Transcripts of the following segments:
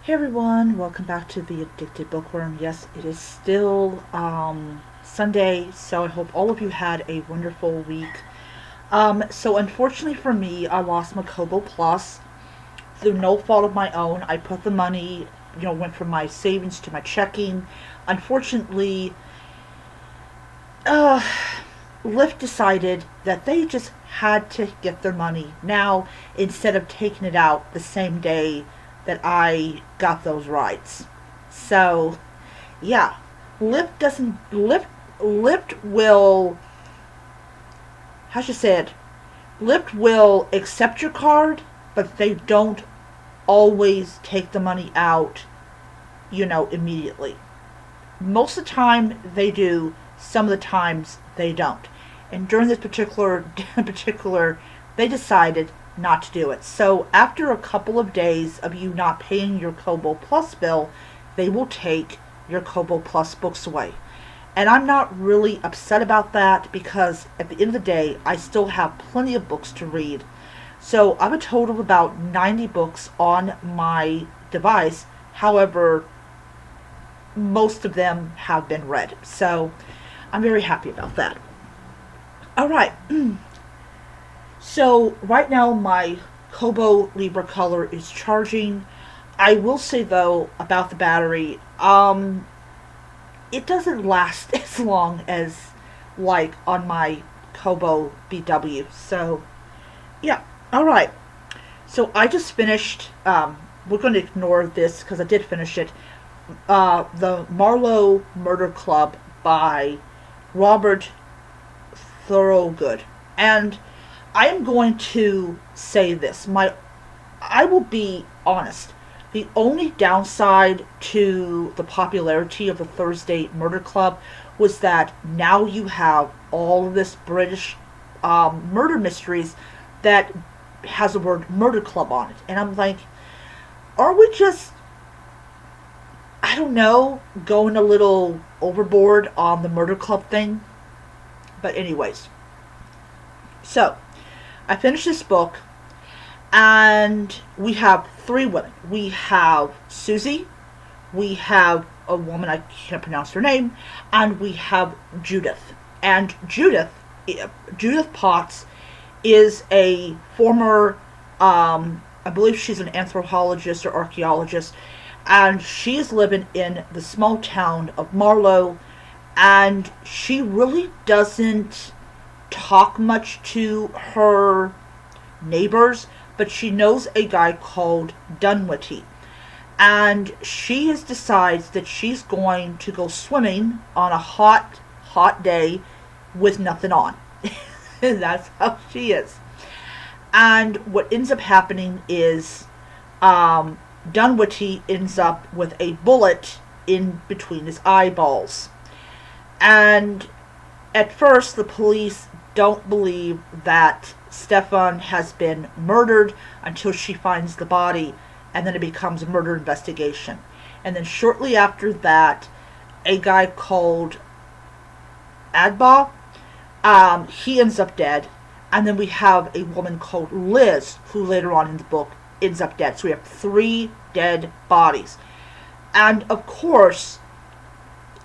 Hey everyone, welcome back to the Addicted Bookworm. Yes, it is still Sunday, so I hope all of you had a wonderful week. So unfortunately for me, I lost my Kobo Plus through no fault of my own. I put the money, went from my savings to my checking. Unfortunately, uh, Lyft decided that they just had to get their money now instead of taking it out the same day that I got those rides. So, yeah, Lyft will, how should I say it? Lyft will accept your card, but they don't always take the money out, immediately. Most of the time they do, some of the times they don't. And during this particular they decided not to do it. So after a couple of days of you not paying your Kobo Plus bill, they will take your Kobo Plus books away. And I'm not really upset about that because at the end of the day, I still have plenty of books to read. So I have a total of about 90 books on my device. However, most of them have been read. So I'm very happy about that. All right. So right now my Kobo Libra Color is charging. I will say though about the battery, it doesn't last as long as like on my Kobo BW. So yeah, all right. So I just finished. We're going to ignore this because I did finish it. The Marlow Murder Club by Robert Thorogood, and I am going to say this. I will be honest. The only downside to the popularity of the Thursday Murder Club was that now you have all of this British murder mysteries that has the word Murder Club on it. And I'm like, are we just, I don't know, going a little overboard on the Murder Club thing? But anyways, so I finished this book, and we have three women. We have Susie, we have a woman, I can't pronounce her name, and we have Judith. And Judith Potts is a former, I believe she's an anthropologist or archaeologist, and she is living in the small town of Marlow, and she really doesn't talk much to her neighbors, but she knows a guy called Dunwitty. And she has decides that she's going to go swimming on a hot day with nothing on. That's how she is. And what ends up happening is Dunwitty ends up with a bullet in between his eyeballs. And at first, the police don't believe that Stefan has been murdered until she finds the body, and then it becomes a murder investigation. And then shortly after that, a guy called Adba, he ends up dead. And then we have a woman called Liz, who later on in the book ends up dead. So we have three dead bodies. And of course,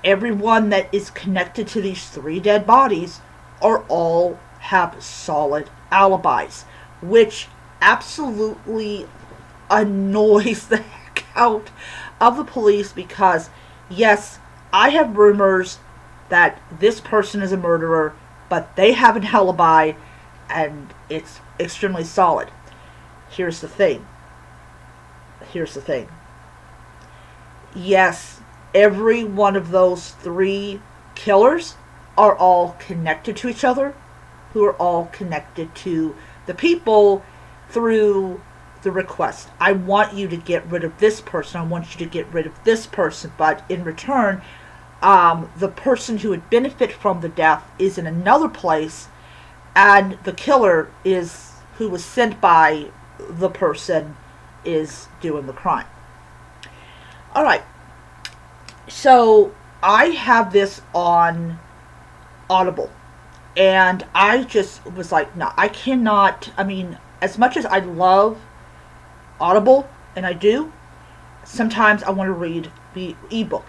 everyone that is connected to these three dead bodies are all have solid alibis, which absolutely annoys the heck out of the police because, yes, I have rumors that this person is a murderer, but they have an alibi and it's extremely solid. Here's the thing. Here's the thing. Yes, every one of those three killers are all connected to each other, who are all connected to the people through the request. I want you to get rid of this person. I want you to get rid of this person. But in return, the person who would benefit from the death is in another place, and the killer is who was sent by the person is doing the crime. All right. So I have this on Audible, and I just was like, no, I cannot. I mean, as much as I love Audible, and I do, sometimes I want to read the ebook.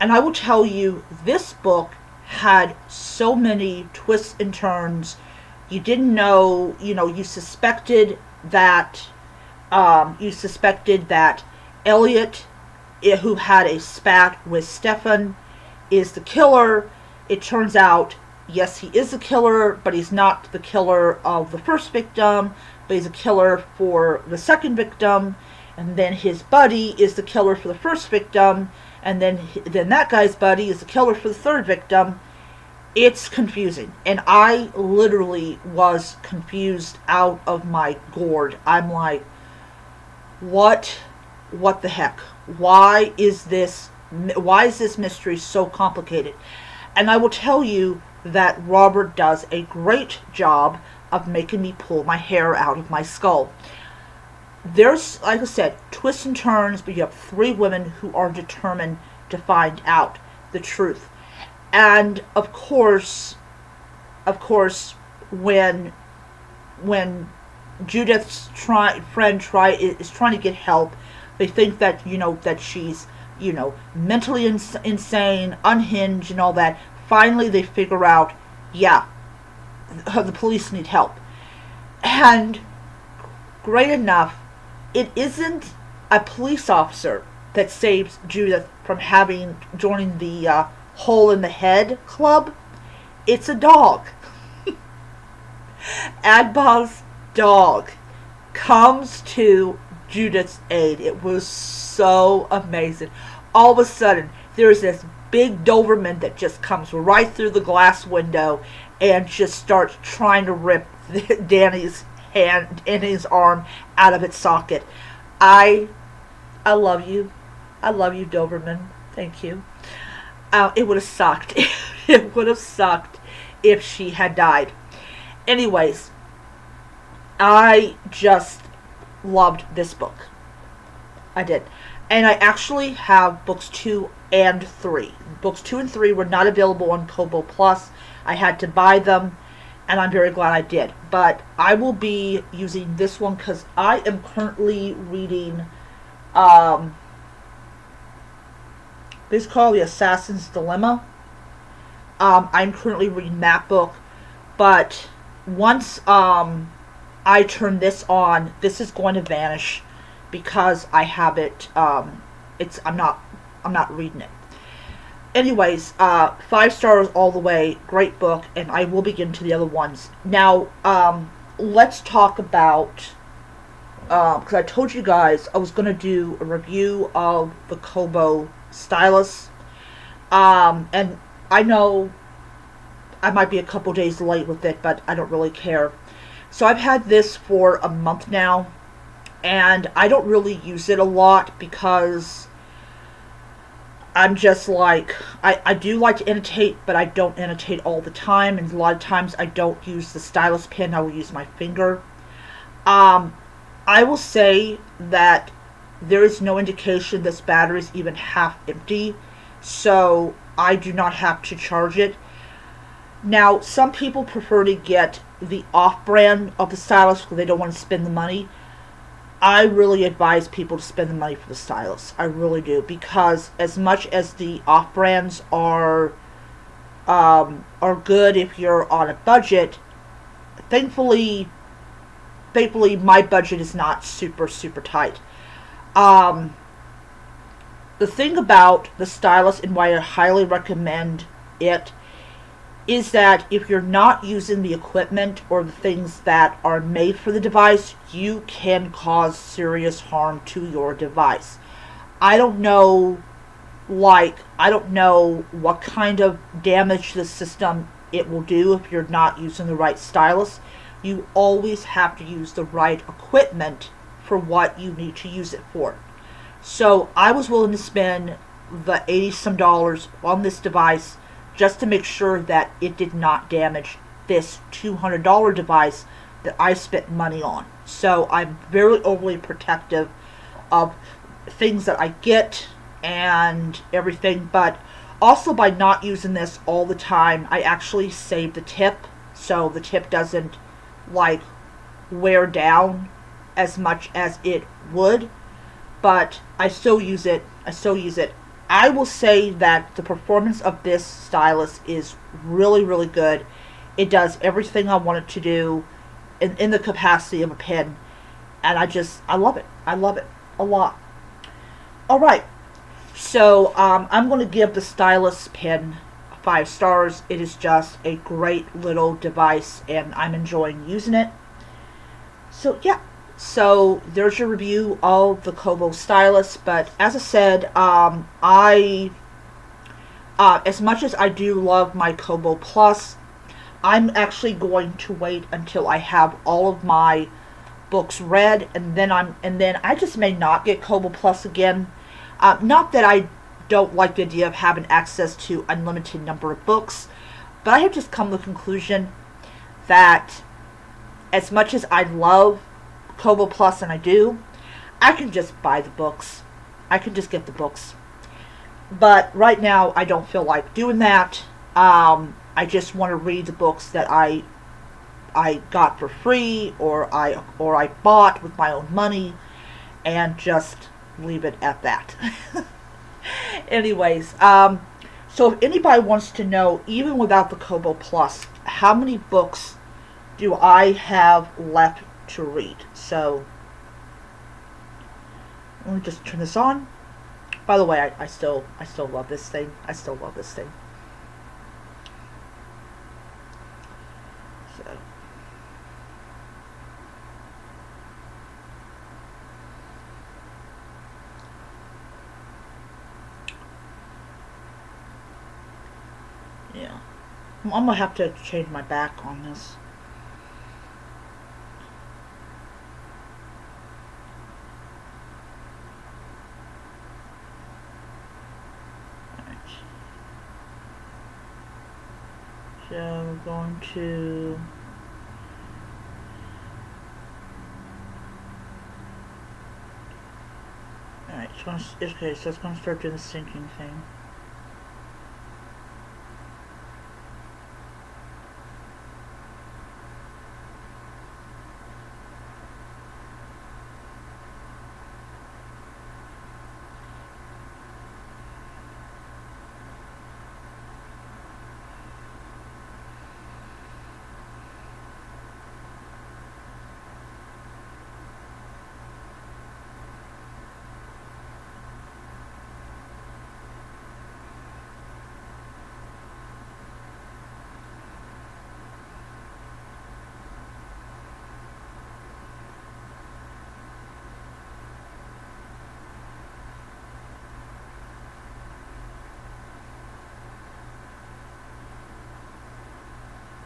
And I will tell you, this book had so many twists and turns. You didn't know, you suspected that Elliot, who had a spat with Stefan, is the killer. It turns out, yes, he is the killer, but he's not the killer of the first victim, but he's a killer for the second victim. And then his buddy is the killer for the first victim, and then that guy's buddy is the killer for the third victim. It's confusing, and I literally was confused out of my gourd. I'm like, what the heck? Why is this mystery so complicated? And I will tell you that Robert does a great job of making me pull my hair out of my skull. There's, like I said, twists and turns, but you have three women who are determined to find out the truth. And of course, when Judith's friend is trying to get help, they think that that she's mentally insane, unhinged, and all that. Finally, they figure out, yeah, the police need help, and great enough. It isn't a police officer that saves Judith from joining the hole in the head club. It's a dog. Agbah's dog comes to Judith's aid. It was so amazing. All of a sudden, there's this big Doberman that just comes right through the glass window and just starts trying to rip Danny's arm out of its socket. I love you. I love you, Doberman. Thank you. It would have sucked. It would have sucked if she had died. Anyways, I just loved this book. I did. And I actually have books 2 and 3. Books 2 and 3 were not available on Kobo Plus. I had to buy them, and I'm very glad I did. But I will be using this one because I am currently reading, this is called The Assassin's Dilemma. I'm currently reading that book, but once I turn this on, this is going to vanish because I have it. I'm not reading it. Anyways, 5 stars all the way. Great book, and I will begin to the other ones. Now, let's talk about, because I told you guys I was going to do a review of the Kobo stylus. And I know I might be a couple days late with it, but I don't really care. So I've had this for a month now, and I don't really use it a lot because I'm just like, I do like to annotate, but I don't annotate all the time, and a lot of times I don't use the stylus pen, I will use my finger. I will say that there is no indication this battery is even half empty, so I do not have to charge it. Now, some people prefer to get the off-brand of the stylus because they don't want to spend the money. I really advise people to spend the money for the stylus. I really do, because as much as the off-brands are good if you're on a budget, thankfully my budget is not super tight. The thing about the stylus and why I highly recommend it is that if you're not using the equipment or the things that are made for the device, you can cause serious harm to your device. I don't know what kind of damage to the system it will do if you're not using the right stylus. You always have to use the right equipment for what you need to use it for. So I was willing to spend the $80 on this device just to make sure that it did not damage this $200 device that I spent money on. So I'm very overly protective of things that I get and everything, but also by not using this all the time, I actually save the tip, so the tip doesn't wear down as much as it would. but I still use it. I still use it. I will say that the performance of this stylus is really, really good. It does everything I want it to do in the capacity of a pen, and I love it. I love it a lot. All right, so I'm going to give the stylus pen 5 stars. It is just a great little device, and I'm enjoying using it. So yeah, so there's your review of the Kobo stylus. But as I said, I as much as I do love my Kobo Plus, I'm actually going to wait until I have all of my books read, and then I just may not get Kobo Plus again. Not that I don't like the idea of having access to unlimited number of books, but I have just come to the conclusion that as much as I love Kobo Plus, and I do, I can just buy the books. I can just get the books. But right now, I don't feel like doing that. I just want to read the books that I got for free, or I bought with my own money, and just leave it at that. Anyways, so if anybody wants to know, even without the Kobo Plus, how many books do I have left to read? So let me just turn this on. By the way, I still love this thing. I still love this thing. So yeah, I'm gonna have to change my back on this. So we're going to alright, so okay, so it's going to start doing the syncing thing.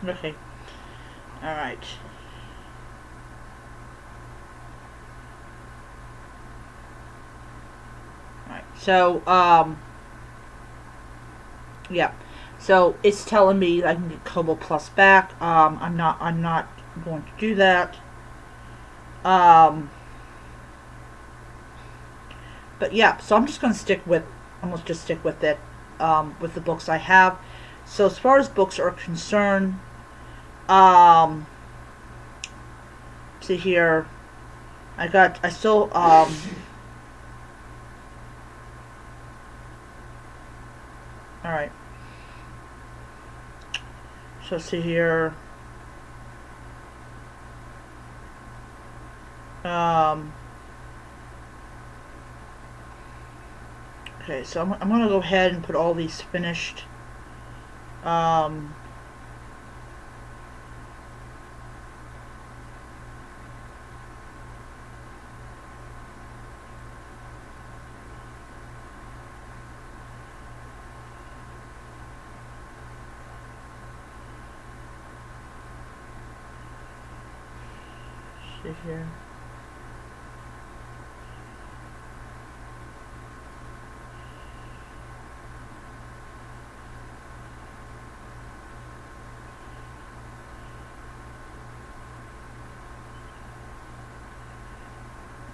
Okay. Alright. Alright. So, yeah. So it's telling me I can get Kobo Plus back. I'm not going to do that. But yeah, so I'm gonna just stick with it, with the books I have. So as far as books are concerned, um, see here, I still, alright. So see here, um, okay, so I'm gonna go ahead and put all these finished, um, see here.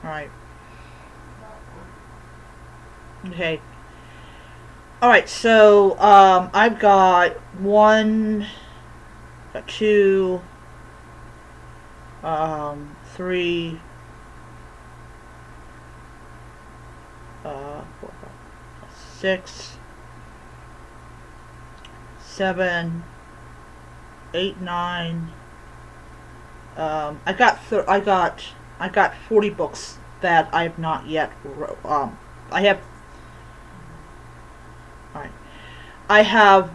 Alright. Okay. Alright, so, I've got got two, 3, 4, 5, 6, 7, 8, 9. I got 40 books that I have not yet wrote. I have. All right. I have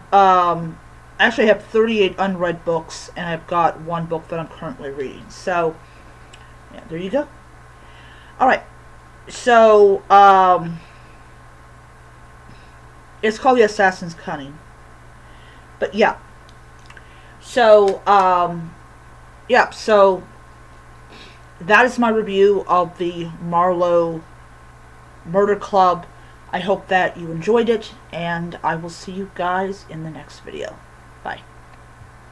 actually I have 38 unread books, and I've got one book that I'm currently reading. So yeah, there you go. All right. So it's called The Assassin's Cunning. But yeah. So yeah. So that is my review of the Marlow Murder Club. I hope that you enjoyed it, and I will see you guys in the next video.